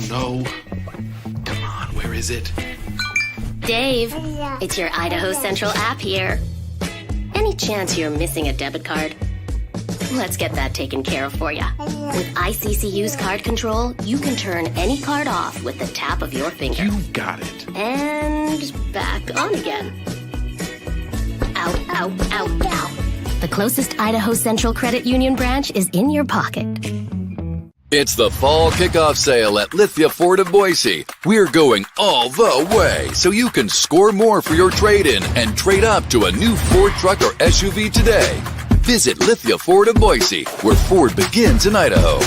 No. Come on, where is it? Dave, it's your Idaho Central app here. Any chance you're missing a debit card? Let's get that taken care of for you. With ICCU's card control, you can turn any card off with the tap of your finger. You got it. And back on again. Out, out, out, out. The closest Idaho Central Credit Union branch is in your pocket. It's the fall kickoff sale at Lithia Ford of Boise. We're going all the way so you can score more for your trade-in and trade up to a new Ford truck or SUV today. Visit Lithia Ford of Boise, where Ford begins in Idaho.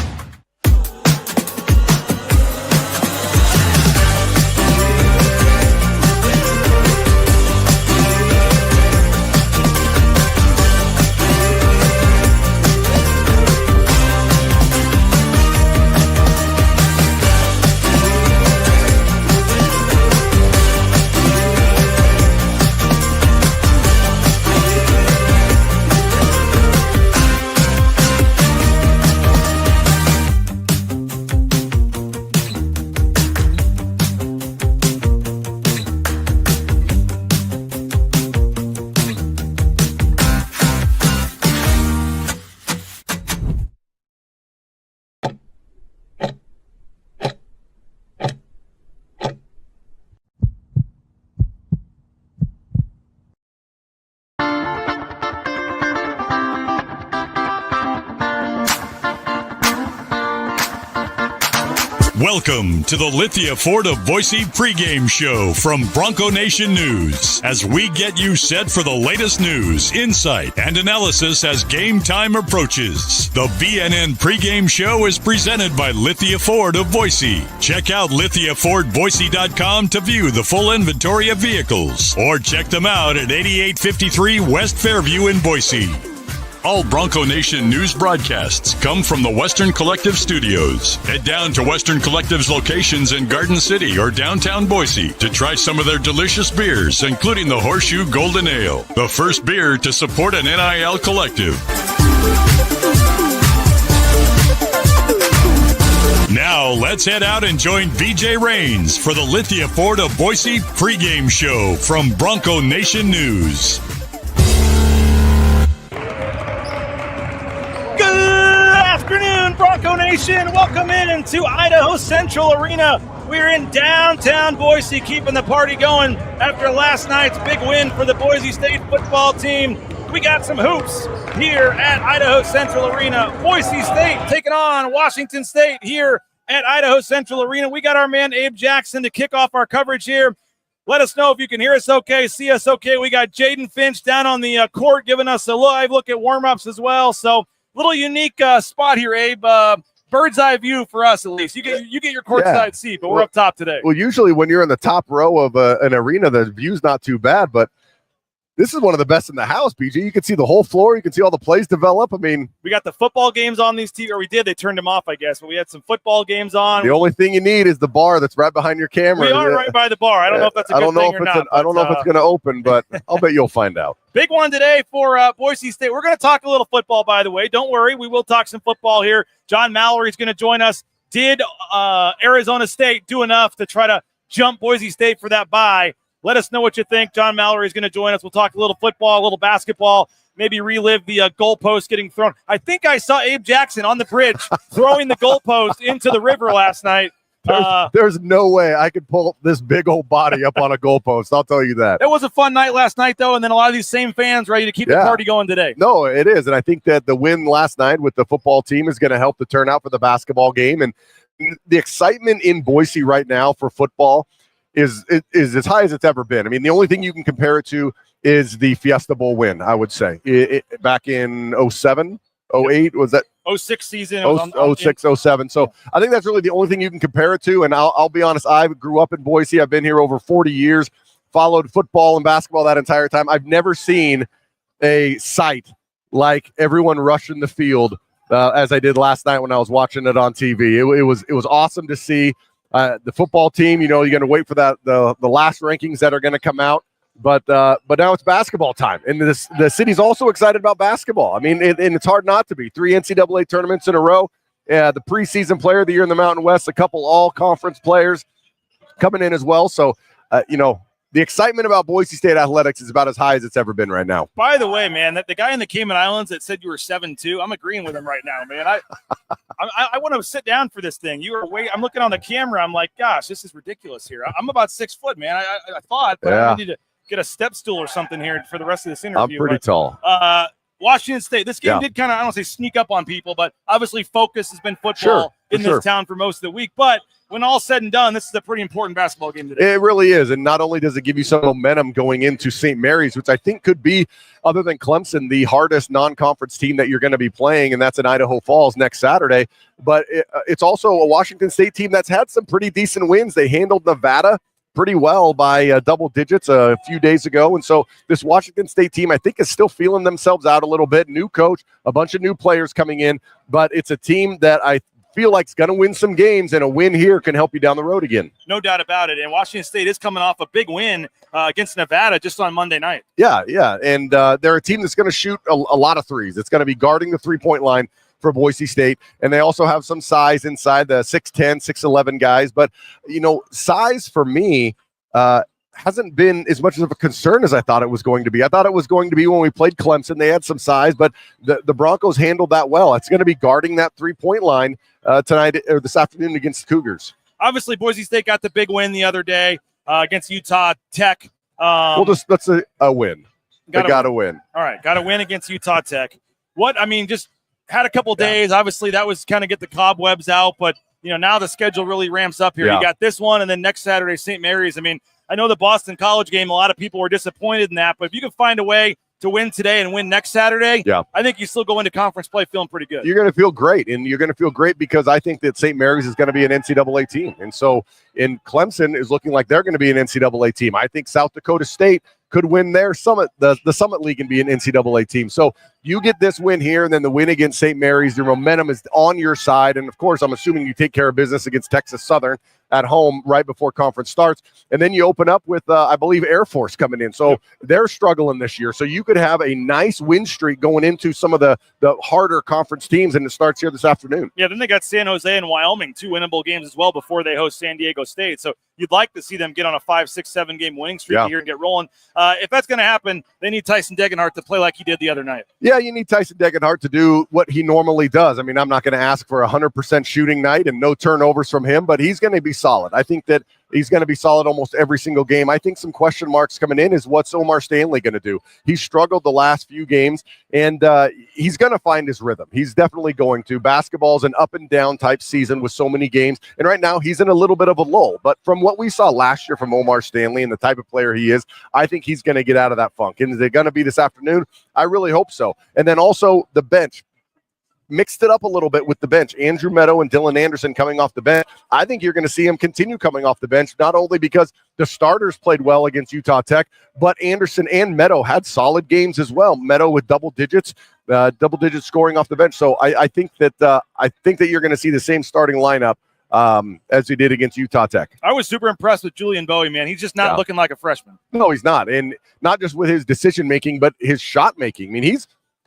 Welcome to the Lithia Ford of Boise pregame show from Bronco Nation News, as we get you set for the latest news, insight, and analysis as game time approaches. The BNN pregame show is presented by Lithia Ford of Boise. Check out lithiafordboise.com to view the full inventory of vehicles, or check them out at 8853 West Fairview in Boise. All Bronco Nation news broadcasts come from the Western Collective studios. Head down to Western Collective's locations in Garden City or downtown Boise to try some of their delicious beers, including the Horseshoe Golden Ale, the first beer to support an NIL collective. Now, let's head out and join BJ Rains for the Lithia Ford of Boise pregame show from Bronco Nation News. Bronco Nation, welcome into Idaho Central Arena. We're in downtown Boise, keeping the party going after last night's big win for the Boise State football team. We got some hoops here at Idaho Central Arena. Boise State taking on Washington State here at Idaho Central Arena. We got our man Abe Jackson to kick off our coverage here. Let us know if you can hear us okay, see us okay. We got Jaden Finch down on the court giving us a live look at warmups as well. So little unique spot here, Abe. Bird's eye view for us, at least. You get your courtside seat, but we're up top today. Well, usually when you're in the top row of an arena, the view's not too bad, but this is one of the best in the house, BG. You can see the whole floor. You can see all the plays develop. I mean, we got the football games on these TV, or we did. They turned them off, I guess, but we had some football games on. The only thing you need is the bar that's right behind your camera. We are right by the bar. I don't know if that's a good thing or not. I don't know if it's going to open, but I'll bet you'll find out. Big one today for Boise State. We're going to talk a little football, by the way. Don't worry. We will talk some football here. John Mallory's going to join us. Did Arizona State do enough to try to jump Boise State for that bye? Let us know what you think. John Mallory is going to join us. We'll talk a little football, a little basketball, maybe relive the goalpost getting thrown. I think I saw Abe Jackson on the bridge throwing the goalpost into the river last night. There's no way I could pull this big old body up on a goalpost. I'll tell you that. It was a fun night last night, though, and then a lot of these same fans ready to keep the party going today. No, it is, and I think that the win last night with the football team is going to help the turnout for the basketball game, and the excitement in Boise right now for football is as high as it's ever been. I mean, the only thing you can compare it to is the Fiesta Bowl win, I would say. Back in 07, 08, was that? 06 season. 06, 07. So I think that's really the only thing you can compare it to. And I'll be honest, I grew up in Boise. I've been here over 40 years, followed football and basketball that entire time. I've never seen a sight like everyone rushing the field as I did last night when I was watching it on TV. It was awesome to see. The football team, you're going to wait for the last rankings that are going to come out. But now it's basketball time, and the city's also excited about basketball. I mean, and it's hard not to be. 3 NCAA tournaments in a row, the preseason player of the year in the Mountain West, a couple all-conference players coming in as well. So, the excitement about Boise State athletics is about as high as it's ever been right now. By the way, man, the guy in the Cayman Islands that said you were 7'2", I'm agreeing with him right now, man. I want to sit down for this thing. I'm looking on the camera. I'm like, gosh, this is ridiculous here. I'm about 6 foot, man. I thought, but I need to get a step stool or something here for the rest of this interview. I'm pretty tall. Washington State, this game did kind of, I don't want to say sneak up on people, but obviously focus has been football in this town for most of the week. But when all's said and done, this is a pretty important basketball game today. It really is. And not only does it give you some momentum going into St. Mary's, which I think could be, other than Clemson, the hardest non-conference team that you're going to be playing, and that's in Idaho Falls next Saturday. But it's also a Washington State team that's had some pretty decent wins. They handled Nevada pretty well by double digits a few days ago. And so this Washington State team, I think, is still feeling themselves out a little bit. New coach, a bunch of new players coming in, but it's a team that I feel like it's going to win some games, and a win here can help you down the road again. No doubt about it. And Washington State is coming off a big win against Nevada just on Monday night. Yeah. And they're a team that's going to shoot a lot of threes. It's going to be guarding the three-point line for Boise State, and they also have some size inside, the 6'10", 6'11" guys. But, size for me hasn't been as much of a concern as I thought it was going to be. I thought it was going to be when we played Clemson. They had some size, but the Broncos handled that well. It's going to be guarding that three-point line tonight or this afternoon against the Cougars. Obviously, Boise State got the big win the other day against Utah Tech. That's a win. They got to win. All right, got to win against Utah Tech. Just had a couple days. Obviously, that was kind of get the cobwebs out, but now the schedule really ramps up here. You got this one, and then next Saturday, St. Mary's. I know the Boston College game, a lot of people were disappointed in that, but if you can find a way to win today and win next Saturday, I think you still go into conference play feeling pretty good. You're going to feel great, and you're going to feel great because I think that St. Mary's is going to be an NCAA team. And so in Clemson is looking like they're going to be an NCAA team. I think South Dakota State could win their Summit, the Summit League, and be an NCAA team. So you get this win here, and then the win against St. Mary's, your momentum is on your side. And, of course, I'm assuming you take care of business against Texas Southern at home right before conference starts. And then you open up with, I believe, Air Force coming in. So they're struggling this year. So you could have a nice win streak going into some of the harder conference teams, and it starts here this afternoon. Yeah, then they got San Jose and Wyoming, 2 winnable games as well before they host San Diego State. So you'd like to see them get on a 5, 6, 7 game winning streak here and get rolling. If that's going to happen, they need Tyson Degenhart to play like he did the other night. Yeah, you need Tyson Degenhart to do what he normally does. I'm not going to ask for a 100% shooting night and no turnovers from him, but he's going to be solid. I think that he's going to be solid almost every single game. I think some question marks coming in is what's Omar Stanley going to do? He's struggled the last few games, and he's going to find his rhythm. He's definitely going to. Basketball's an up and down type season with so many games, and right now he's in a little bit of a lull. But from what we saw last year from Omar Stanley and the type of player he is, I think he's going to get out of that funk. And is it going to be this afternoon? I really hope so. And then also the bench. Mixed it up a little bit with the bench. Andrew Meadow and Dylan Anderson coming off the bench. I think you're going to see him continue coming off the bench, not only because the starters played well against Utah Tech, but Anderson and Meadow had solid games as well. Meadow with double digits scoring off the bench. So I think that you're going to see the same starting lineup as he did against Utah Tech. I was super impressed with Julian Bowie, man. He's just not looking like a freshman. No, he's not. And not just with his decision-making, but his shot-making.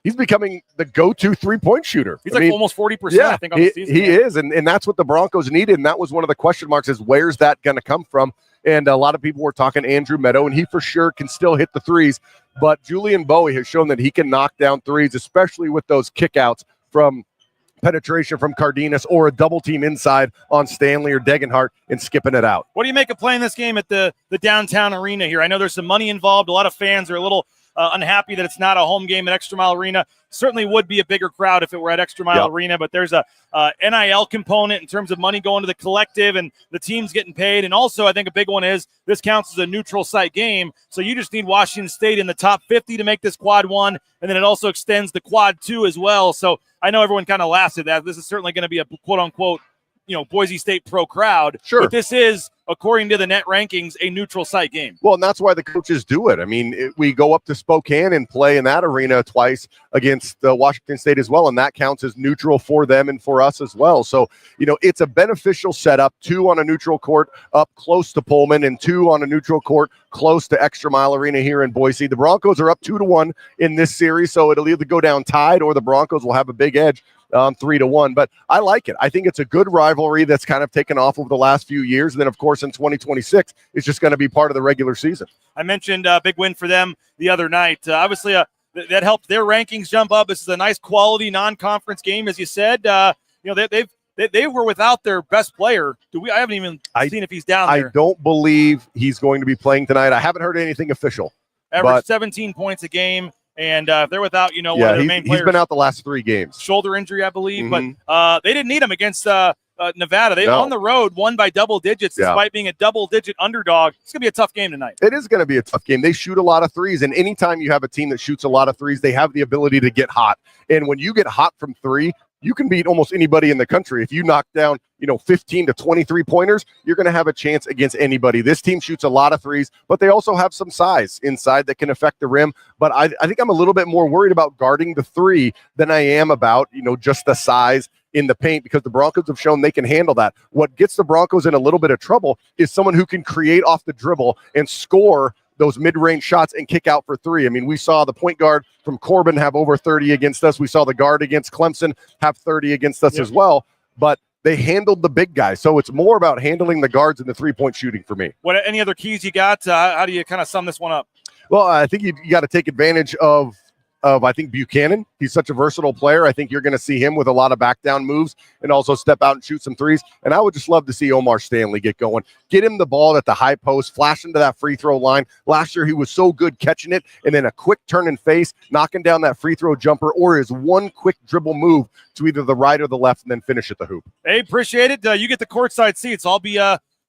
He's becoming the go-to three-point shooter. He's almost 40%, I think, on the season. He is, and that's what the Broncos needed, and that was one of the question marks is where's that going to come from? And a lot of people were talking Andrew Meadow, and he for sure can still hit the threes, but Julian Bowie has shown that he can knock down threes, especially with those kickouts from penetration from Cardenas or a double team inside on Stanley or Degenhart and skipping it out. What do you make of playing this game at the downtown arena here? I know there's some money involved. A lot of fans are a little unhappy that it's not a home game at Extra Mile Arena. Certainly would be a bigger crowd if it were at Extra Mile Arena, but there's a NIL component in terms of money going to the collective and the teams getting paid. And also, I think a big one is this counts as a neutral site game. So you just need Washington State in the top 50 to make this quad 1. And then it also extends the quad 2 as well. So I know everyone kind of laughs at that. This is certainly going to be a quote unquote, Boise State pro crowd. Sure. But this is, according to the net rankings, a neutral site game. Well, and that's why the coaches do it. We go up to Spokane and play in that arena twice against Washington State as well, and that counts as neutral for them and for us as well. So, it's a beneficial setup, 2 on a neutral court up close to Pullman and 2 on a neutral court close to Extra Mile Arena here in Boise. The Broncos are up 2-1 in this series, so it'll either go down tied or the Broncos will have a big edge 3-1. But I like it. I think it's a good rivalry that's kind of taken off over the last few years. And then, of course, in 2026, it's just going to be part of the regular season. I mentioned a big win for them the other night. Obviously, that helped their rankings jump up. This is a nice quality non-conference game, as you said. They were without their best player. I haven't even seen if he's down there. I don't believe he's going to be playing tonight. I haven't heard anything official. Averaged 17 points a game, and if they're without, one of their main players. He's been out the last 3 games. Shoulder injury, I believe. But they didn't need him against Nevada. They on the road won by double digits despite being a double-digit underdog. It's going to be a tough game tonight. It is going to be a tough game. They shoot a lot of threes, and anytime you have a team that shoots a lot of threes, they have the ability to get hot. And when you get hot from 3, you can beat almost anybody in the country. If you knock down, 15 to 23 pointers, you're going to have a chance against anybody. This team shoots a lot of threes, but they also have some size inside that can affect the rim. But I think I'm a little bit more worried about guarding the 3 than I am about, just the size in the paint, because the Broncos have shown they can handle that. What gets the Broncos in a little bit of trouble is someone who can create off the dribble and score those mid-range shots and kick out for 3. I mean, we saw the point guard from Corbin have over 30 against us. We saw the guard against Clemson have 30 against us as well. But they handled the big guys. So it's more about handling the guards and the 3-point shooting for me. What any other keys you got? How do you kind of sum this one up? Well, I think you got to take advantage of I think Buchanan. He's such a versatile player. I think you're going to see him with a lot of back down moves and also step out and shoot some threes. And I would just love to see Omar Stanley get going. Get him the ball at the high post, flash into that free throw line. Last year, he was so good catching it, and then a quick turn and face, knocking down that free throw jumper, or his one quick dribble move to either the right or the left and then finish at the hoop. Hey, appreciate it. You get the courtside seats. I'll be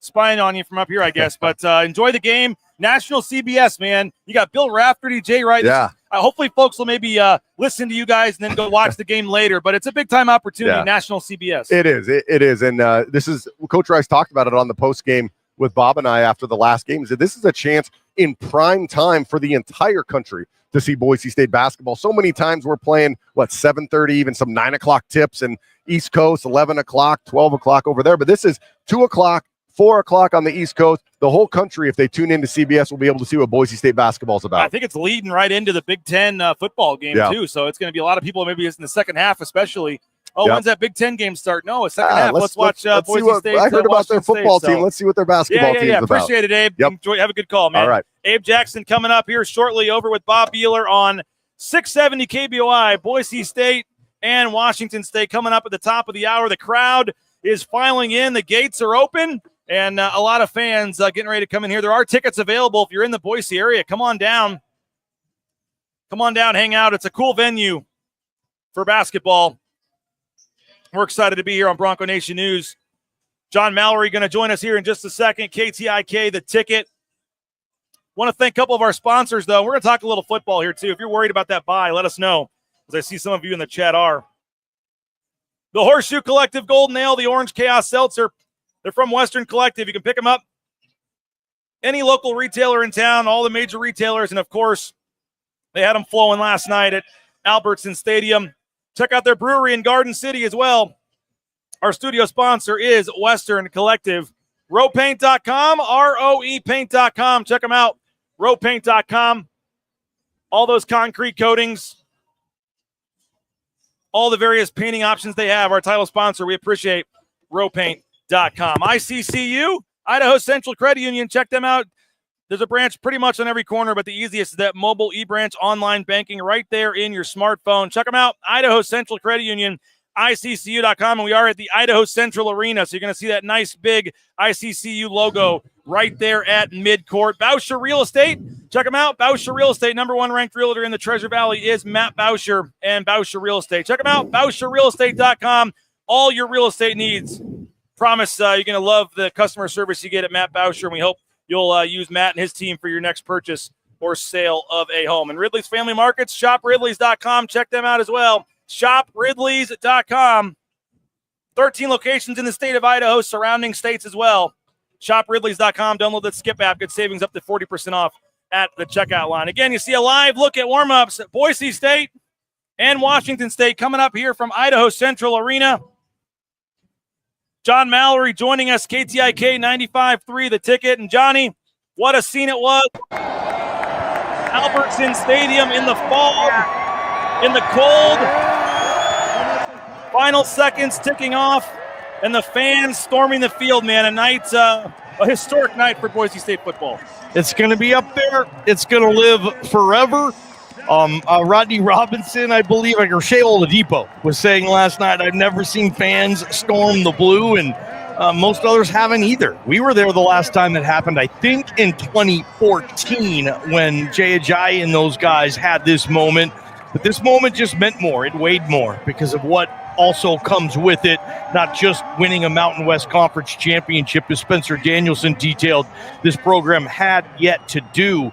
spying on you from up here, I guess. But enjoy the game. National CBS, man. You got Bill Raftery, Jay Wright. Yeah. Hopefully folks will maybe listen to you guys and then go watch the game later. But it's a big-time opportunity, National CBS. It is. It is. And this is – Coach Rice talked about it on the post game with Bob and I after the last game. He said this is a chance in prime time for the entire country to see Boise State basketball. So many times we're playing, 7:30, even some 9 o'clock tips, and East Coast, 11 o'clock, 12 o'clock over there. But this is 2 o'clock, 4 o'clock on the East Coast. The whole country, if they tune into CBS, will be able to see what Boise State basketball is about. I think it's leading right into the Big Ten football game, too. So it's going to be a lot of people, maybe it's in the second half especially. When's that Big Ten game start? No, it's second half. Let's watch Boise State. I heard about their football team. Let's see what their basketball team is about. Appreciate it, Abe. Enjoy. Have a good call, man. All right. Abe Jackson coming up here shortly over with Bob Beeler on 670 KBOI. Boise State and Washington State coming up at the top of the hour. The crowd is filing in. The gates are open. And a lot of fans getting ready to come in here. There are tickets available if you're in the Boise area. Come on down. Come on down, hang out. It's a cool venue for basketball. We're excited to be here on Bronco Nation News. John Mallory going to join us here in just a second. KTIK, The Ticket. Want to thank a couple of our sponsors, though. We're going to talk a little football here, too. If you're worried about that bye, let us know, as I see some of you in the chat are. The Horseshoe Collective Golden Ale, the Orange Chaos Seltzer. They're from Western Collective. You can pick them up any local retailer in town, all the major retailers, and, of course, they had them flowing last night at Albertson Stadium. Check out their brewery in Garden City as well. Our studio sponsor is Western Collective. Ropaint.com, R-O-E paint.com. Check them out, ropaint.com. All those concrete coatings, all the various painting options they have. Our title sponsor, we appreciate Ropaint.com. ICCU, Idaho Central Credit Union. Check them out. There's a branch pretty much on every corner, but the easiest is that mobile e-branch online banking right there in your smartphone. Check them out, Idaho Central Credit Union, ICCU.com. And we are at the Idaho Central Arena, so you're going to see that nice big ICCU logo right there at midcourt. Bauscher Real Estate. Check them out. Bauscher Real Estate, #1 ranked realtor in the Treasure Valley is Matt Bauscher and Bauscher Real Estate. Check them out, BauscherRealEstate.com. All your real estate needs. Promise you're going to love the customer service you get at Matt Bauscher, and we hope you'll use Matt and his team for your next purchase or sale of a home. And Ridley's Family Markets, shopridleys.com. Check them out as well. Shopridleys.com. 13 locations in the state of Idaho, surrounding states as well. Shopridleys.com. Download the Skip app. Get savings up to 40% off at the checkout line. Again, you see a live look at warm-ups at Boise State and Washington State coming up here from Idaho Central Arena. John Mallory joining us, KTIK 95.3, The Ticket. And Johnny, what a scene it was. Albertson Stadium in the fall, in the cold. Final seconds ticking off, and the fans storming the field, man. A historic night for Boise State football. It's going to be up there. It's going to live forever. Rodney Robinson, I believe, or Shea Oladipo was saying last night, I've never seen fans storm the blue, and most others haven't either. We were there the last time it happened, I think in 2014, when Jay Ajayi and those guys had this moment. But this moment just meant more. It weighed more because of what also comes with it, not just winning a Mountain West Conference championship, as Spencer Danielson detailed. This program had yet to do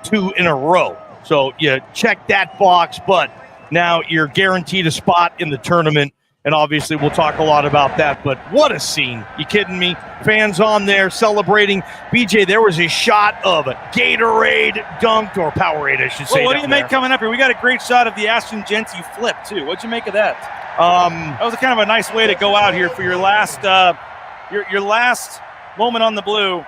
2 in a row. So you check that box, but now you're guaranteed a spot in the tournament. And obviously we'll talk a lot about that, but what a scene. You kidding me? Fans on there celebrating. BJ, there was a shot of a Gatorade dunked, or Powerade, I should say. Well, what do you make coming up here? We got a great shot of the Ashton Genty flip, too. What'd you make of that? That was kind of a nice way to go out here for your last your last moment on the blue.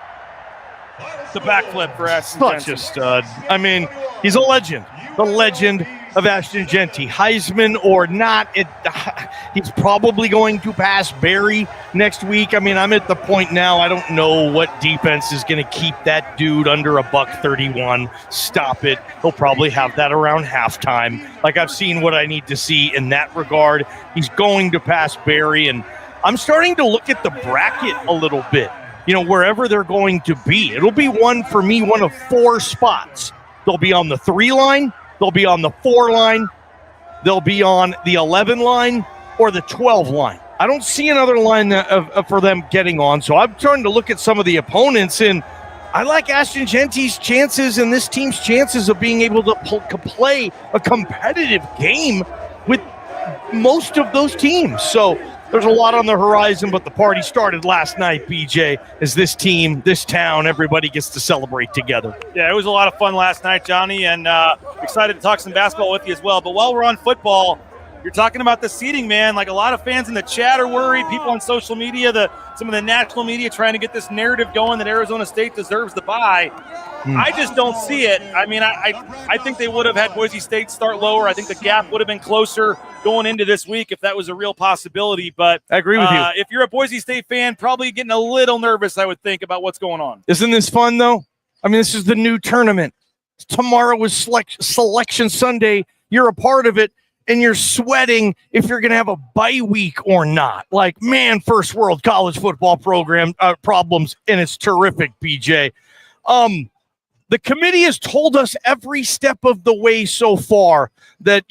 The backflip for Ashton Genty. Such a stud. I mean, he's a legend. The legend of Ashton Genty. Heisman or not, he's probably going to pass Barry next week. I mean, I'm at the point now, I don't know what defense is going to keep that dude under $131. Stop it. He'll probably have that around halftime. Like, I've seen what I need to see in that regard. He's going to pass Barry, and I'm starting to look at the bracket a little bit. You know, wherever they're going to be. It'll be one of 4 spots. They'll be on the 3 line, they'll be on the 4 line, they'll be on the 11 line, or the 12 line. I don't see another line for them getting on, so I'm trying to look at some of the opponents, and I like Ashton Genty's chances and this team's chances of being able to play a competitive game with most of those teams. So there's a lot on the horizon, but the party started last night, BJ, as this team, this town, everybody gets to celebrate together. Yeah, it was a lot of fun last night, Johnny, and excited to talk some basketball with you as well. But while we're on football, you're talking about the seeding, man. Like, a lot of fans in the chat are worried. People on social media, some of the national media trying to get this narrative going that Arizona State deserves the bye. I just don't see it. I mean, I think they would have had Boise State start lower. I think the gap would have been closer going into this week if that was a real possibility. But I agree with you. If you're a Boise State fan, probably getting a little nervous, I would think, about what's going on. Isn't this fun, though? I mean, this is the new tournament. Tomorrow is Selection Sunday. You're a part of it, and you're sweating if you're going to have a bye week or not. Like, man, first world college football program problems, and it's terrific, BJ. The committee has told us every step of the way so far that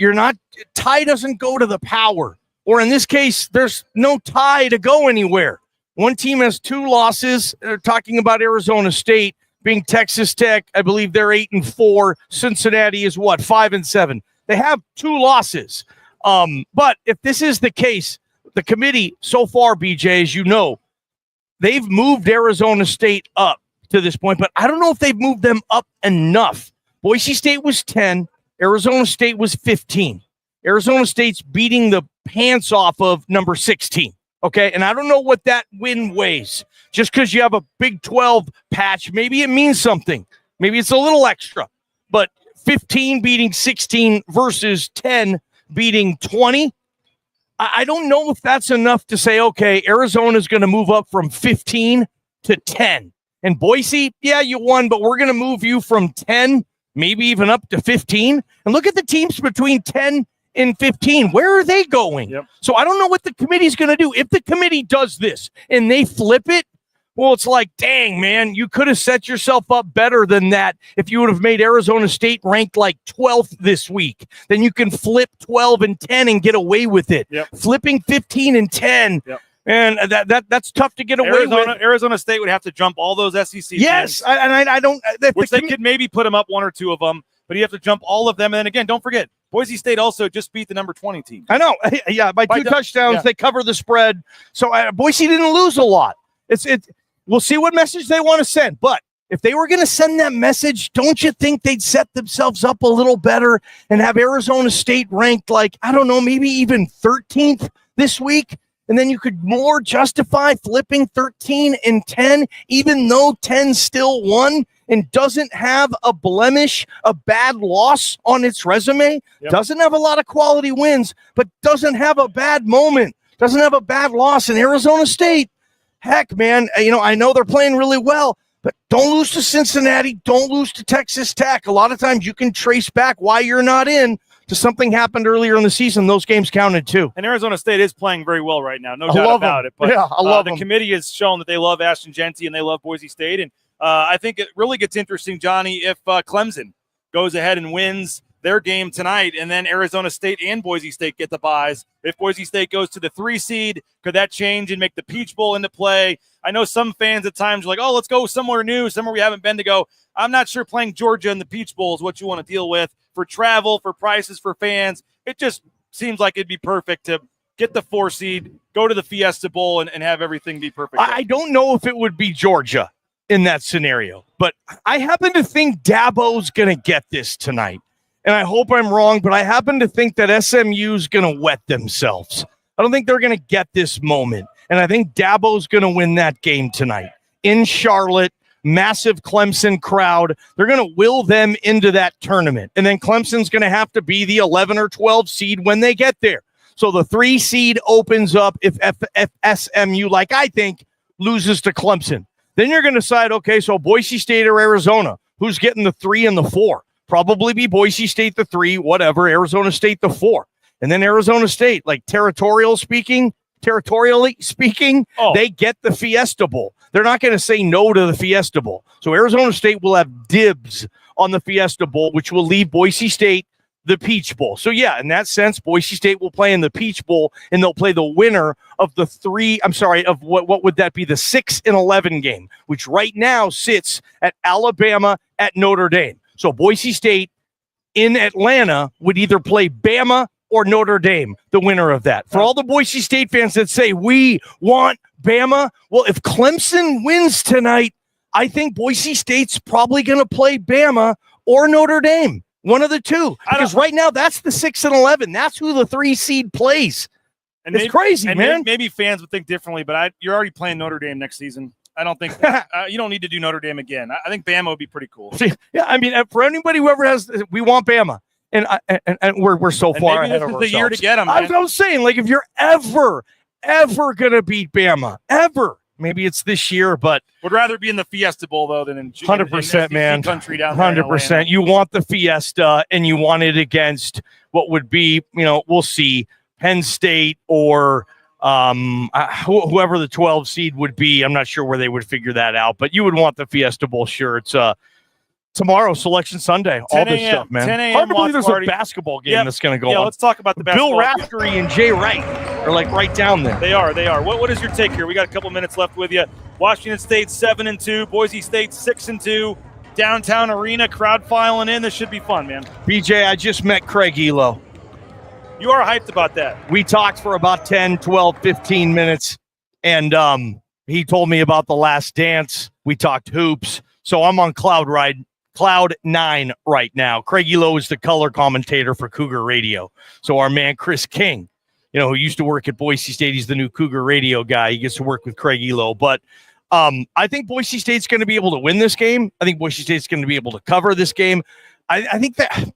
tie doesn't go to the power, or in this case, there's no tie to go anywhere. One team has 2 losses. They're talking about Arizona State being Texas Tech. I believe they're 8-4. Cincinnati is 5-7. They have 2 losses. But if this is the case, the committee so far, BJ, as you know, they've moved Arizona State up to this point, but I don't know if they've moved them up enough. Boise State was 10. Arizona State was 15. Arizona State's beating the pants off of number 16. Okay, and I don't know what that win weighs. Just because you have a Big 12 patch, maybe it means something. Maybe it's a little extra. But 15 beating 16 versus 10 beating 20, I don't know if that's enough to say, okay, Arizona's going to move up from 15 to 10. And Boise, yeah, you won, but we're going to move you from 10, maybe even up to 15. And look at the teams between 10 and 15. Where are they going? Yep. So I don't know what the committee's going to do. If the committee does this and they flip it, well, it's like, dang, man, you could have set yourself up better than that if you would have made Arizona State ranked like 12th this week. Then you can flip 12 and 10 and get away with it. Yep. Flipping 15 and 10. Yep. And that's tough to get away with. Arizona State would have to jump all those SEC yes, teams. I don't. Which they could maybe put them up 1 or 2 of them, but you have to jump all of them. And then again, don't forget, Boise State also just beat the number 20 team. I know. Yeah, by 2 touchdowns, they cover the spread. So Boise didn't lose a lot. We'll see what message they want to send. But if they were going to send that message, don't you think they'd set themselves up a little better and have Arizona State ranked like, I don't know, maybe even 13th this week? And then you could more justify flipping 13 and 10, even though 10 still won and doesn't have a blemish, a bad loss on its resume, doesn't have a lot of quality wins, but doesn't have a bad moment, doesn't have a bad loss in Arizona State. Heck, man, I know they're playing really well, but don't lose to Cincinnati. Don't lose to Texas Tech. A lot of times you can trace back why you're not in to something happened earlier in the season. Those games counted too. And Arizona State is playing very well right now. No doubt about it. But I love the committee has shown that they love Ashton Genty and they love Boise State. And I think it really gets interesting, Johnny, if Clemson goes ahead and wins their game tonight, and then Arizona State and Boise State get the buys. If Boise State goes to the 3 seed, could that change and make the Peach Bowl into play? I know some fans at times are like, oh, let's go somewhere new, somewhere we haven't been to go. I'm not sure playing Georgia in the Peach Bowl is what you want to deal with for travel, for prices, for fans. It just seems like it'd be perfect to get the 4 seed, go to the Fiesta Bowl, and have everything be perfect. I don't know if it would be Georgia in that scenario, but I happen to think Dabo's going to get this tonight. And I hope I'm wrong, but I happen to think that SMU's going to wet themselves. I don't think they're going to get this moment. And I think Dabo's going to win that game tonight. In Charlotte, massive Clemson crowd. They're going to will them into that tournament. And then Clemson's going to have to be the 11 or 12 seed when they get there. So the 3 seed opens up if SMU, like I think, loses to Clemson. Then you're going to decide, okay, so Boise State or Arizona, who's getting the 3 and the 4? Probably be Boise State the 3, whatever, Arizona State the 4. And then Arizona State, like territorially speaking, they get the Fiesta Bowl. They're not going to say no to the Fiesta Bowl. So Arizona State will have dibs on the Fiesta Bowl, which will leave Boise State the Peach Bowl. So, yeah, in that sense, Boise State will play in the Peach Bowl, and they'll play the winner of the what would that be, the 6 and 11 game, which right now sits at Alabama at Notre Dame. So Boise State in Atlanta would either play Bama or Notre Dame, the winner of that. For all the Boise State fans that say, we want Bama, well, if Clemson wins tonight, I think Boise State's probably going to play Bama or Notre Dame, one of the two. Because right now, that's the 6 and 11. That's who the 3 seed plays. And it's crazy, man. Maybe fans would think differently, but you're already playing Notre Dame next season. I don't think you don't need to do Notre Dame again. I think Bama would be pretty cool. Yeah, I mean, for anybody who ever has, we want Bama, and we're so far ahead of ourselves. Maybe this is the year to get them. I was saying, like, if you're ever gonna beat Bama, ever, maybe it's this year, but would rather be in the Fiesta Bowl though than in 100%, man. Country down 100%. You want the Fiesta, and you want it against what would be, we'll see, Penn State or. Whoever the 12 seed would be, I'm not sure where they would figure that out, but you would want the Fiesta Bowl shirts. Tomorrow, Selection Sunday, all this stuff, man. 10 a.m. Hard to believe there's party. a basketball game that's going to go on. Let's talk about the basketball. Bill Raftery and Jay Wright are like right down there. They are. What is your take here? We got a couple minutes left with you. Washington State 7-2, Boise State 6-2, downtown arena, crowd filing in. This should be fun, man. BJ, I just met Craig Elo. You are hyped about that. We talked for about 10, 12, 15 minutes, and he told me about The Last Dance. We talked hoops. So I'm on cloud 9 right now. Craig Elo is the color commentator for Cougar Radio. So our man Chris King, who used to work at Boise State, he's the new Cougar Radio guy. He gets to work with Craig Elo. But I think Boise State's going to be able to win this game. I think Boise State's going to be able to cover this game. I think that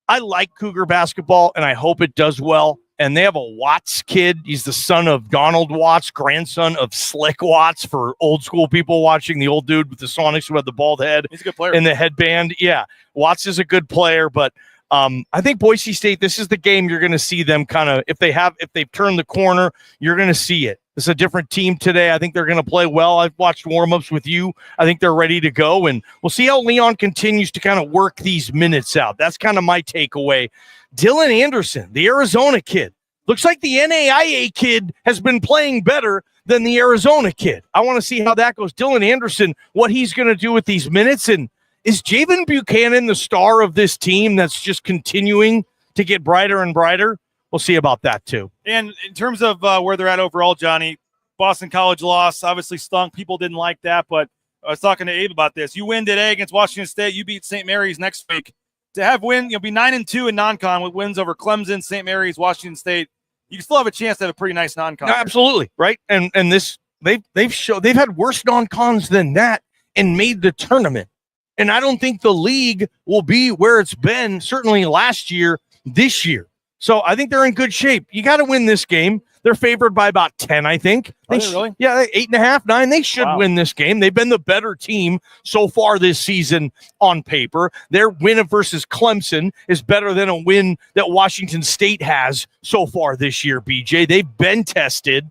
I like Cougar basketball, and I hope it does well. And they have a Watts kid. He's the son of Donald Watts, grandson of Slick Watts, for old school people watching, the old dude with the Sonics who had the bald head. He's a good player. And the headband. Yeah, Watts is a good player, but I think Boise State, this is the game you're going to see them kind of, if they've turned the corner, you're going to see it. It's a different team today. I think they're going to play well. I've watched warm-ups with you. I think they're ready to go, and we'll see how Leon continues to kind of work these minutes out. That's kind of my takeaway. Dylan Anderson, the Arizona kid, looks like the NAIA kid has been playing better than the Arizona kid. I want to see how that goes. Dylan Anderson, what he's going to do with these minutes, and is Javen Buchanan the star of this team that's just continuing to get brighter and brighter? We'll see about that, too. And in terms of where they're at overall, Johnny, Boston College loss obviously stunk. People didn't like that, but I was talking to Abe about this. You win today against Washington State. You beat St. Mary's next week. To have be 9-2 in non-con with wins over Clemson, St. Mary's, Washington State. you can still have a chance to have a pretty nice non-con. No, absolutely, right? And this they've had worse non-cons than that and made the tournament. And I don't think the league will be where it's been certainly last year, this year. So I think they're in good shape. You got to win this game. They're favored by about 10, I think. Really? Yeah, 8.5, 9. They should win this game. They've been the better team so far this season on paper. Their win versus Clemson is better than a win that Washington State has so far this year, BJ. They've been tested.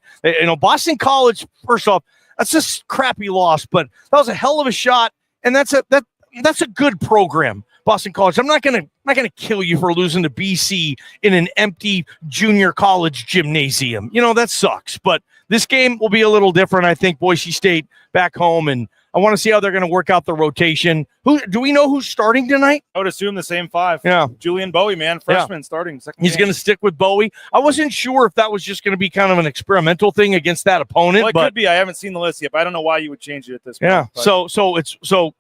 Boston College, first off, that's a crappy loss, but that was a hell of a shot, and that's a good program. Boston College. I'm not gonna kill you for losing to BC in an empty junior college gymnasium. That sucks. But this game will be a little different. I think Boise State back home, and I want to see how they're going to work out the rotation. Do we know who's starting tonight? I would assume the same 5. Yeah, Julian Bowie, man, freshman starting. He's going to stick with Bowie. I wasn't sure if that was just going to be kind of an experimental thing against that opponent. Well, it could be. I haven't seen the list yet, but I don't know why you would change it at this point. Yeah. So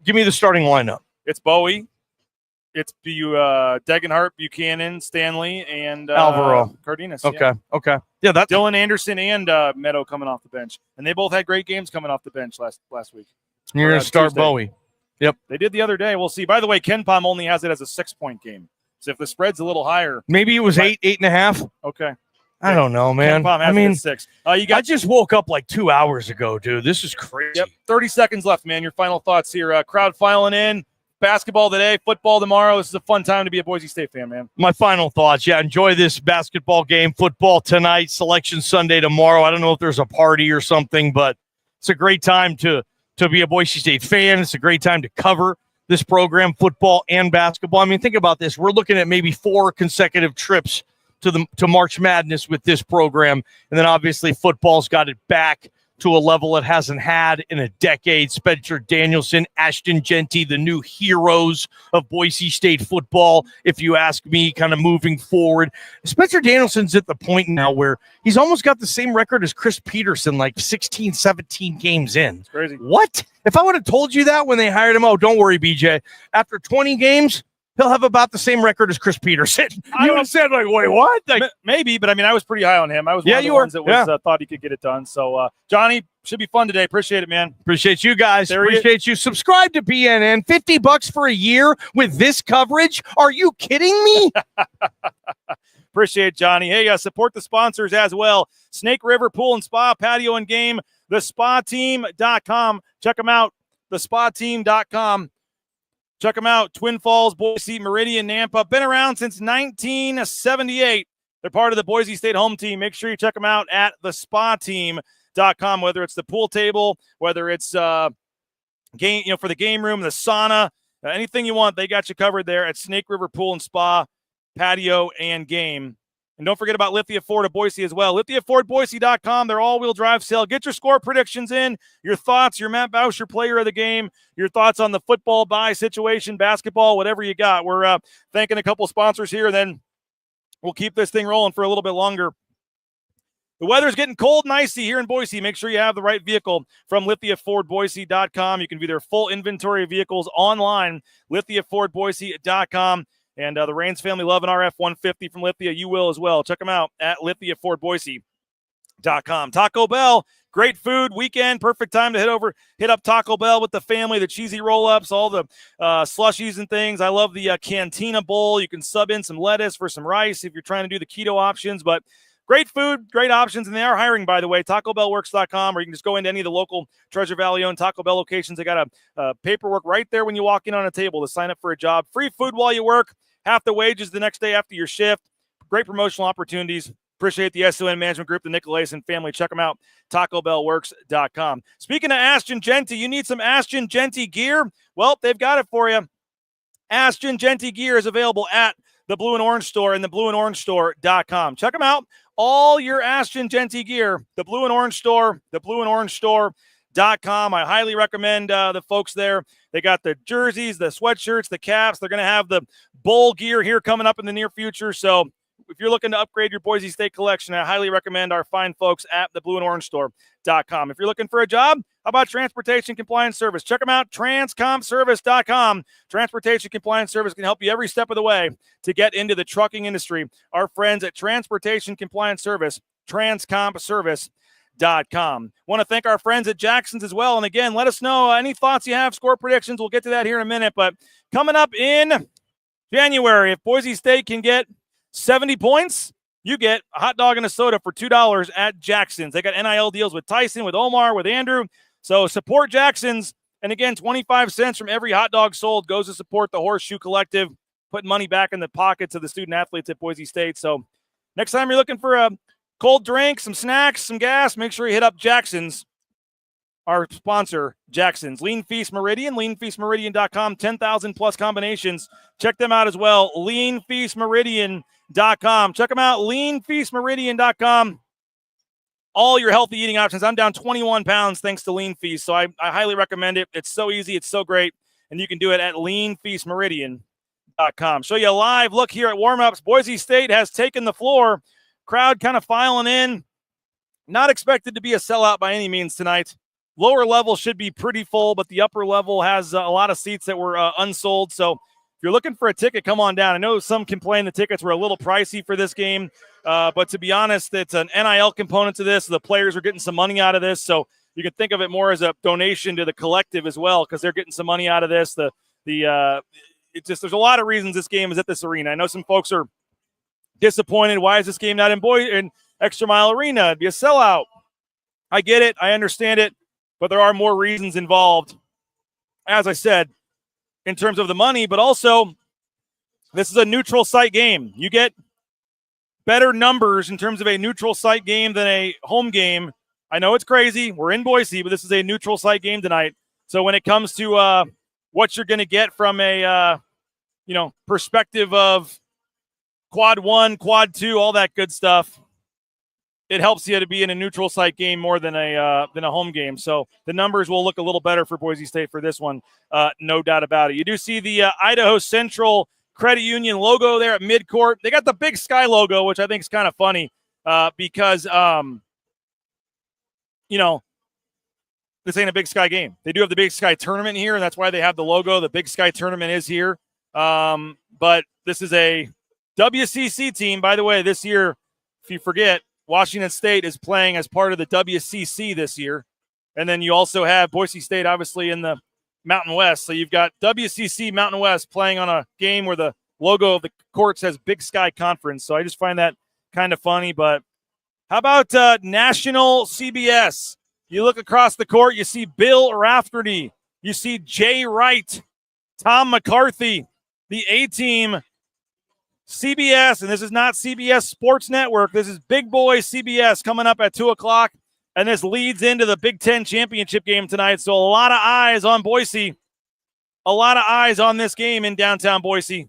give me the starting lineup. It's Bowie. It's Degenhart, Buchanan, Stanley, and Alvaro Cardenas. Okay. Yeah, that's Dylan Anderson and Meadow coming off the bench, and they both had great games coming off the bench last week. You're going to start Tuesday. Bowie. Yep. They did the other day. We'll see. By the way, Ken Palm only has it as a 6-point game. So if the spread's a little higher, maybe it was 8.5. Okay. I don't know, man. Ken Palm has it at 6. I just woke up like 2 hours ago, dude. This is crazy. Yep. 30 seconds left, man. Your final thoughts here. Crowd filing in. Basketball today, football tomorrow. This is a fun time to be a Boise State fan, man. My final thoughts, enjoy this basketball game, football tonight, Selection Sunday tomorrow. I don't know if there's a party or something, but it's a great time to be a Boise State fan. It's a great time to cover this program, football and basketball. I mean, think about this. We're looking at maybe 4 consecutive trips to March Madness with this program, and then obviously football's got it back to a level it hasn't had in a decade. Spencer Danielson, Ashton Jeanty, the new heroes of Boise State football, if you ask me, kind of moving forward. Spencer Danielson's at the point now where he's almost got the same record as Chris Peterson, like 16, 17 games in. It's crazy. What? If I would have told you that when they hired him, don't worry, BJ. After 20 games, he'll have about the same record as Chris Peterson. You would have said, like, wait, what? Like, maybe, but I was pretty high on him. I was one of the ones that thought he could get it done. So, Johnny, should be fun today. Appreciate it, man. Appreciate you guys. Appreciate you. Subscribe to BNN. $50 for a year with this coverage. Are you kidding me? Appreciate Johnny. Hey, support the sponsors as well. Snake River Pool and Spa, Patio and Game, thespateam.com. Check them out, thespateam.com. Check them out. Twin Falls, Boise, Meridian, Nampa. Been around since 1978. They're part of the Boise State home team. Make sure you check them out at thespateam.com, whether it's the pool table, whether it's game, for the game room, the sauna, anything you want, they got you covered there at Snake River Pool and Spa, Patio and Game. And don't forget about Lithia Ford of Boise as well. LithiaFordBoise.com, their all-wheel drive sale. Get your score predictions in, your thoughts, your Matt Boucher player of the game, your thoughts on the football buy situation, basketball, whatever you got. We're thanking a couple sponsors here, and then we'll keep this thing rolling for a little bit longer. The weather's getting cold and icy here in Boise. Make sure you have the right vehicle from LithiaFordBoise.com. You can view their full inventory of vehicles online, LithiaFordBoise.com. And the Raines family love an RF-150 from Lithia. You will as well. Check them out at LithiaFordBoise.com. Taco Bell, great food, weekend, perfect time to hit up Taco Bell with the family, the cheesy roll-ups, all the slushies and things. I love the Cantina Bowl. You can sub in some lettuce for some rice if you're trying to do the keto options. But great food, great options, and they are hiring, by the way. TacoBellWorks.com, or you can just go into any of the local Treasure Valley-owned Taco Bell locations. They got a paperwork right there when you walk in on a table to sign up for a job. Free food while you work. Half the wages the next day after your shift. Great promotional opportunities. Appreciate the SON Management Group, the Nicolason family. Check them out, TacoBellWorks.com. Speaking of Ashton Jeanty, you need some Ashton Jeanty gear? Well, they've got it for you. Ashton Jeanty gear is available at the Blue and Orange Store and the blueandorangestore.com. Check them out. All your Ashton Jeanty gear, the Blue and Orange Store, the blueandorangestore.com. I highly recommend the folks there. They got the jerseys, the sweatshirts, the caps. They're going to have the bowl gear here coming up in the near future. So if you're looking to upgrade your Boise State collection, I highly recommend our fine folks at the blueandorange.store.com. If you're looking for a job, how about Transportation Compliance Service? Check them out, transcompservice.com. Transportation Compliance Service can help you every step of the way to get into the trucking industry. Our friends at Transportation Compliance Service, transcompservice.com. Want to thank our friends at Jackson's as well. And again, let us know any thoughts you have, score predictions. We'll get to that here in a minute. But coming up in January, if Boise State can get 70 points, you get a hot dog and a soda for $2 at Jackson's. They got NIL deals with Tyson, with Omar, with Andrew. So support Jackson's. And again, 25 cents from every hot dog sold goes to support the Horseshoe Collective, putting money back in the pockets of the student athletes at Boise State. So next time you're looking for a cold drink, some snacks, some gas, make sure you hit up Jackson's, our sponsor, Jackson's. Lean Feast Meridian, leanfeastmeridian.com, 10,000 plus combinations. Check them out as well, leanfeastmeridian.com. Check them out, leanfeastmeridian.com. All your healthy eating options. I'm down 21 pounds thanks to Lean Feast, so I highly recommend it. It's so easy. It's so great, and you can do it at leanfeastmeridian.com. Show you a live look here at warmups. Boise State has taken the floor. Crowd kind of filing in. Not expected to be a sellout by any means tonight. Lower level should be pretty full, but the upper level has a lot of seats that were unsold. So if you're looking for a ticket, come on down. I know some complain the tickets were a little pricey for this game, but to be honest, it's an NIL component to this. The players are getting some money out of this, so you can think of it more as a donation to the collective as well, because they're getting some money out of this. There's a lot of reasons this game is at this arena. I know some folks are disappointed. Why is this game not in Extra Mile Arena? It'd be a sellout. I get it. I understand it. But there are more reasons involved, as I said, in terms of the money, but also this is a neutral site game. You get better numbers in terms of a neutral site game than a home game. I know it's crazy. We're in Boise, but this is a neutral site game tonight. So when it comes to what you're going to get from a perspective of quad 1, quad 2, all that good stuff, it helps you to be in a neutral site game more than a home game. So the numbers will look a little better for Boise State for this one, no doubt about it. You do see the Idaho Central Credit Union logo there at midcourt. They got the Big Sky logo, which I think is kind of funny because, this ain't a Big Sky game. They do have the Big Sky tournament here, and that's why they have the logo. The Big Sky tournament is here. But this is a WCC team. By the way, this year, if you forget, Washington State is playing as part of the WCC this year. And then you also have Boise State, obviously, in the Mountain West. So you've got WCC Mountain West playing on a game where the logo of the court says Big Sky Conference. So I just find that kind of funny. But how about National CBS? You look across the court, you see Bill Rafferty. You see Jay Wright, Tom McCarthy, the A-team. CBS, and this is not CBS Sports Network. This is Big Boy CBS coming up at 2 o'clock, and this leads into the Big Ten championship game tonight. So a lot of eyes on Boise, a lot of eyes on this game in downtown Boise.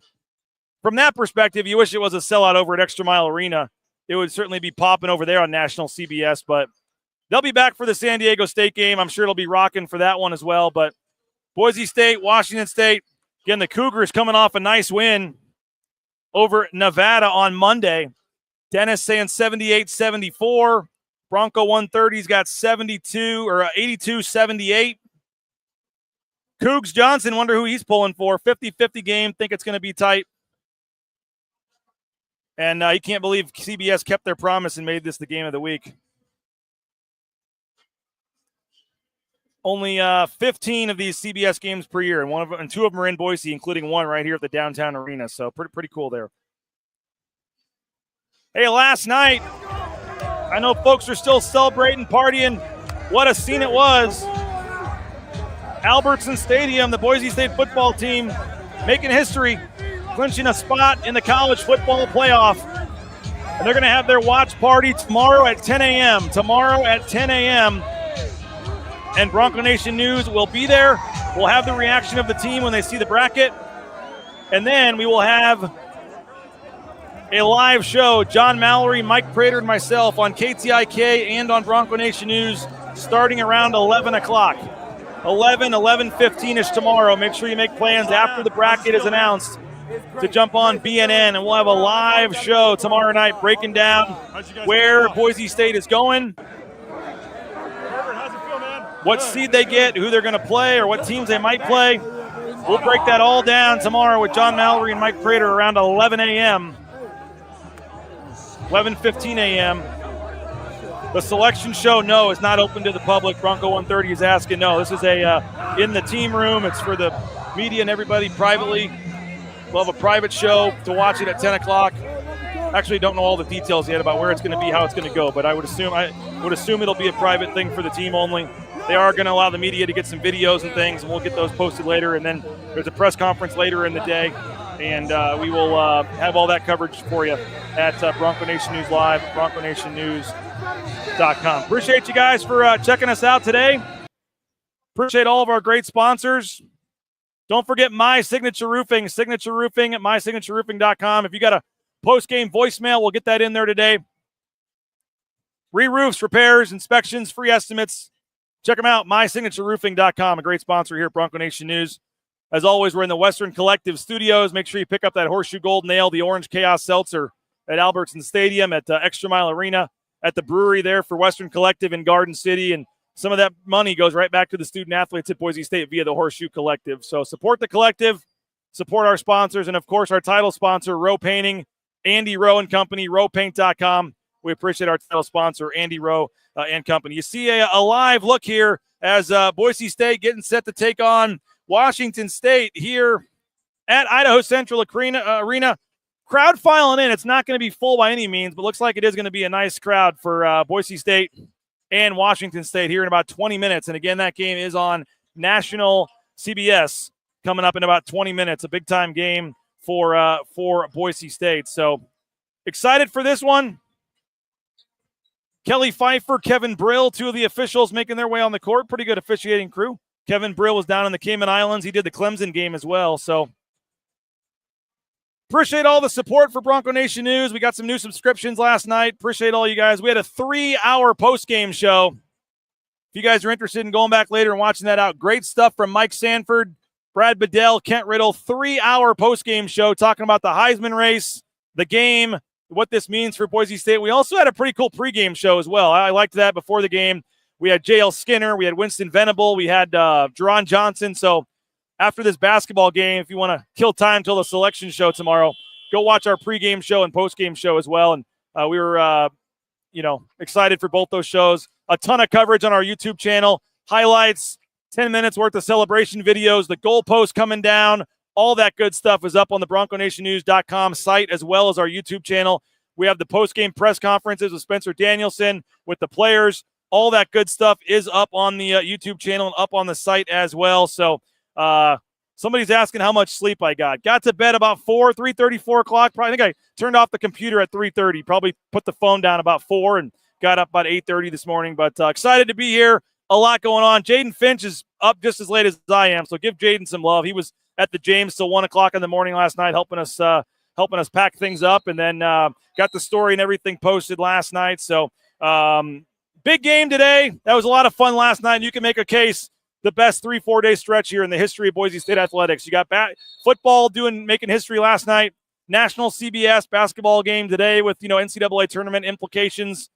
From that perspective, you wish it was a sellout over at Extra Mile Arena. It would certainly be popping over there on national CBS, but they'll be back for the San Diego State game. I'm sure it'll be rocking for that one as well. But Boise State, Washington State, again, the Cougars coming off a nice win over Nevada on Monday. Dennis saying 78-74. Bronco 130's got 82-78. Cougs Johnson, wonder who he's pulling for. 50-50 game. Think it's going to be tight. And he can't believe CBS kept their promise and made this the game of the week. Only 15 of these CBS games per year, and two of them are in Boise, including one right here at the downtown arena. So pretty cool there. Hey, last night, I know folks are still celebrating, partying. What a scene it was. Albertson Stadium, the Boise State football team making history, clinching a spot in the college football playoff. And they're going to have their watch party tomorrow at 10 a.m. And Bronco Nation News will be there. We'll have the reaction of the team when they see the bracket. And then we will have a live show, John Mallory, Mike Prater, and myself on KTIK and on Bronco Nation News starting around 11 o'clock. 11:15-ish tomorrow. Make sure you make plans after the bracket is announced to jump on BNN, and we'll have a live show tomorrow night breaking down where Boise State is going, what seed they get, who they're going to play, or what teams they might play. We'll break that all down tomorrow with John Mallory and Mike Prater around 11 a.m., 11:15 a.m. The selection show, no, is not open to the public. Bronco 130 is asking, no. This is in the team room. It's for the media and everybody privately. We'll have a private show to watch it at 10 o'clock. Actually, don't know all the details yet about where it's going to be, how it's going to go, but I would assume it'll be a private thing for the team only. They are going to allow the media to get some videos and things, and we'll get those posted later. And then there's a press conference later in the day, and we will have all that coverage for you at Bronco Nation News Live, BroncoNationNews.com. Appreciate you guys for checking us out today. Appreciate all of our great sponsors. Don't forget My Signature Roofing, Signature Roofing at MySignatureRoofing.com. If you got a post-game voicemail, we'll get that in there today. Re-roofs, repairs, inspections, free estimates. Check them out, MySignatureRoofing.com, a great sponsor here at Bronco Nation News. As always, we're in the Western Collective Studios. Make sure you pick up that Horseshoe Golden Ale, the Orange Chaos Seltzer at Albertson Stadium, at Extra Mile Arena, at the brewery there for Western Collective in Garden City. And some of that money goes right back to the student athletes at Boise State via the Horseshoe Collective. So support the collective, support our sponsors, and, of course, our title sponsor, Rowe Painting, Andy Rowe and Company, RowePaint.com. We appreciate our title sponsor, Andy Rowe and Company. You see a live look here as Boise State getting set to take on Washington State here at Idaho Central Arena. Crowd filing in. It's not going to be full by any means, but looks like it is going to be a nice crowd for Boise State and Washington State here in about 20 minutes. And, again, that game is on national CBS coming up in about 20 minutes, a big-time game for Boise State. So excited for this one. Kelly Pfeiffer, Kevin Brill, two of the officials making their way on the court. Pretty good officiating crew. Kevin Brill was down in the Cayman Islands. He did the Clemson game as well. So appreciate all the support for Bronco Nation News. We got some new subscriptions last night. Appreciate all you guys. We had a 3-hour post-game show. If you guys are interested in going back later and watching that out, great stuff from Mike Sanford, Brad Bedell, Kent Riddle. 3-hour post-game show talking about the Heisman race, the game, what this means for Boise State. We also had a pretty cool pregame show as well. I liked that before the game. We had J.L. Skinner. We had Winston Venable. We had Jerron Johnson. So after this basketball game, if you want to kill time till the selection show tomorrow, go watch our pregame show and postgame show as well. And we were, excited for both those shows. A ton of coverage on our YouTube channel. Highlights, 10 minutes worth of celebration videos, the goalpost coming down. All that good stuff is up on the BroncoNationNews.com site as well as our YouTube channel. We have the post-game press conferences with Spencer Danielson, with the players. All that good stuff is up on the YouTube channel and up on the site as well. So somebody's asking how much sleep I got. Got to bed about 3:30, 4 o'clock. Probably, I think I turned off the computer at 3:30. Probably put the phone down about 4 and got up about 8:30 this morning. But excited to be here. A lot going on. Jaden Finch is up just as late as I am, so give Jaden some love. He was at the James till 1 o'clock in the morning last night, helping us pack things up, and then got the story and everything posted last night. So big game today. That was a lot of fun last night. You can make a case the best 3-4 day stretch here in the history of Boise State athletics. You got football making history last night. National CBS basketball game today with NCAA tournament implications.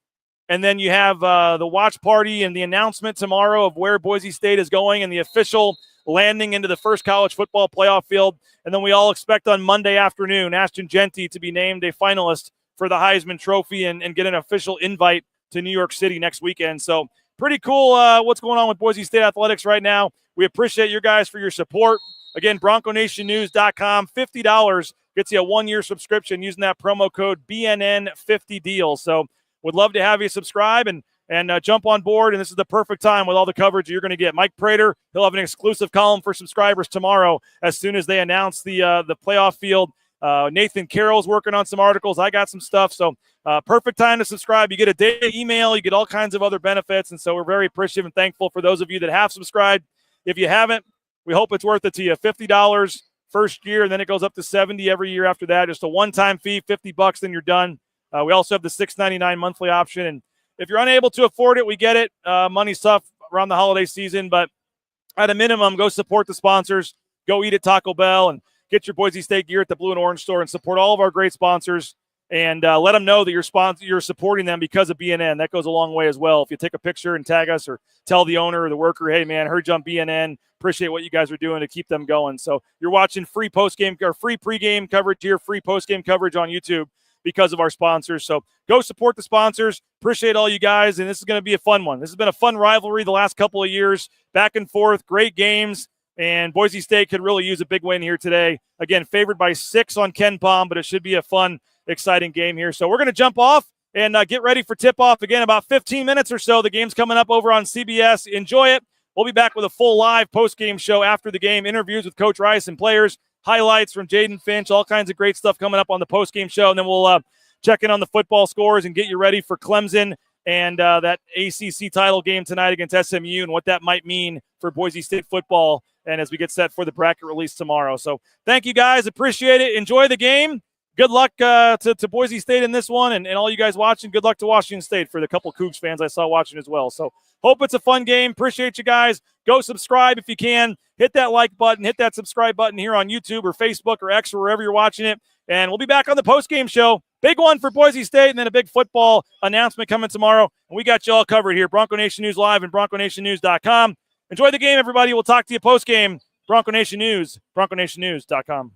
And then you have the watch party and the announcement tomorrow of where Boise State is going and the official landing into the first college football playoff field. And then we all expect on Monday afternoon Ashton Genty to be named a finalist for the Heisman Trophy and get an official invite to New York City next weekend. So pretty cool what's going on with Boise State athletics right now. We appreciate you guys for your support. Again, BroncoNationNews.com, $50 gets you a 1-year subscription using that promo code BNN50deal. So would love to have you subscribe and jump on board, and this is the perfect time with all the coverage you're going to get. Mike Prater, he'll have an exclusive column for subscribers tomorrow as soon as they announce the playoff field. Nathan Carroll's working on some articles. I got some stuff, so perfect time to subscribe. You get a daily email. You get all kinds of other benefits, and so we're very appreciative and thankful for those of you that have subscribed. If you haven't, we hope it's worth it to you. $50 first year, and then it goes up to $70 every year after that. Just a one-time fee, $50, then you're done. We also have the $6.99 monthly option, and if you're unable to afford it, we get it. Money's tough around the holiday season, but at a minimum, go support the sponsors. Go eat at Taco Bell and get your Boise State gear at the Blue and Orange store and support all of our great sponsors. And let them know that you're supporting them because of BNN. That goes a long way as well. If you take a picture and tag us or tell the owner or the worker, hey, man, heard you on BNN. Appreciate what you guys are doing to keep them going. So you're watching free postgame or free pregame coverage here, free postgame coverage on YouTube because of our sponsors. So go support the sponsors. Appreciate all you guys. And this is going to be a fun one. This has been a fun rivalry the last couple of years. Back and forth, great games. And Boise State could really use a big win here today. Again, favored by 6 on Ken Palm, but it should be a fun, exciting game here. So we're going to jump off and get ready for tip-off. Again, about 15 minutes or so. The game's coming up over on CBS. Enjoy it. We'll be back with a full live post-game show after the game, interviews with Coach Rice and players, highlights from Jaden Finch, all kinds of great stuff coming up on the post-game show. And then we'll check in on the football scores and get you ready for Clemson and that ACC title game tonight against SMU and what that might mean for Boise State football and as we get set for the bracket release tomorrow. So thank you guys. Appreciate it. Enjoy the game. Good luck to Boise State in this one, and all you guys watching. Good luck to Washington State for the couple Cougs fans I saw watching as well. So hope it's a fun game. Appreciate you guys. Go subscribe if you can. Hit that like button. Hit that subscribe button here on YouTube or Facebook or X or wherever you're watching it. And we'll be back on the post-game show. Big one for Boise State, and then a big football announcement coming tomorrow. And we got you all covered here. Bronco Nation News Live and BroncoNationNews.com. Enjoy the game, everybody. We'll talk to you post-game. Bronco Nation News, BroncoNationNews.com.